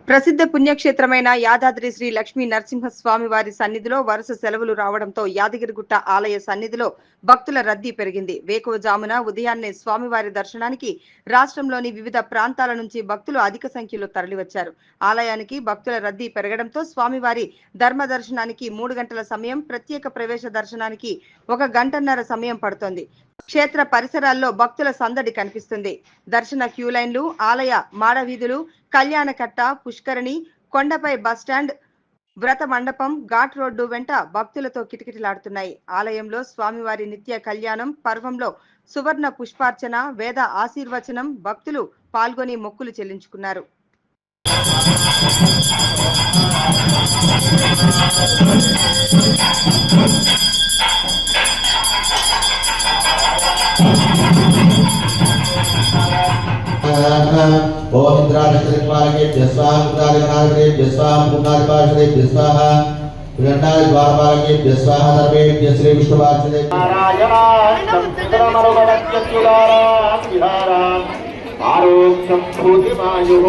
ప్రసిద్ధ పుణ్యక్షేత్రమైన యాదాద్రి శ్రీ లక్ష్మీ నరసింహస్వామి వారి సన్నిధిలో వరుస సెలవులు రావడంతో యాదగిరిగుట్ట ఆలయ సన్నిధిలో భక్తుల రద్దీ పెరిగింది. వేకువజామున ఉదయాన్నే స్వామివారి దర్శనానికి రాష్ట్రంలోని వివిధ ప్రాంతాల నుంచి భక్తులు అధిక సంఖ్యలో తరలివచ్చారు. ఆలయానికి భక్తుల రద్దీ పెరగడంతో స్వామివారి ధర్మ దర్శనానికి 3 గంటల సమయం, ప్రత్యేక ప్రవేశ దర్శనానికి 1 గంటన్నర సమయం పడుతోంది. క్షేత్ర పరిసరాల్లో భక్తుల సందడి కనిపిస్తుంది. దర్శన క్యూలైన్లు, ఆలయ మాడవీధులు, కళ్యాణకట్ట, పుష్కరిణి, కొండపై బస్టాండ్, వ్రత మండపం, ఘాట్ రోడ్డు వెంట భక్తులతో కిటకిటలాడుతున్నాయి. ఆలయంలో స్వామివారి నిత్య కళ్యాణం పర్వంలో సువర్ణ పుష్పార్చన, వేద ఆశీర్వచనం భక్తులు పాల్గొని మొక్కులు చెల్లించుకున్నారు. ओम इंद्राणिपालकेभ्यः स्वाहा इंद्रादिगणाधिपेभ्यः स्वाहा पूर्णाधिपाशदेभ्यः स्वाहा विघ्नादिद्वारपालकेभ्यः स्वाहा सर्वेभ्यः श्री विष्णुवासुदेव नारायणाय आरोग्यं भूतिमायुः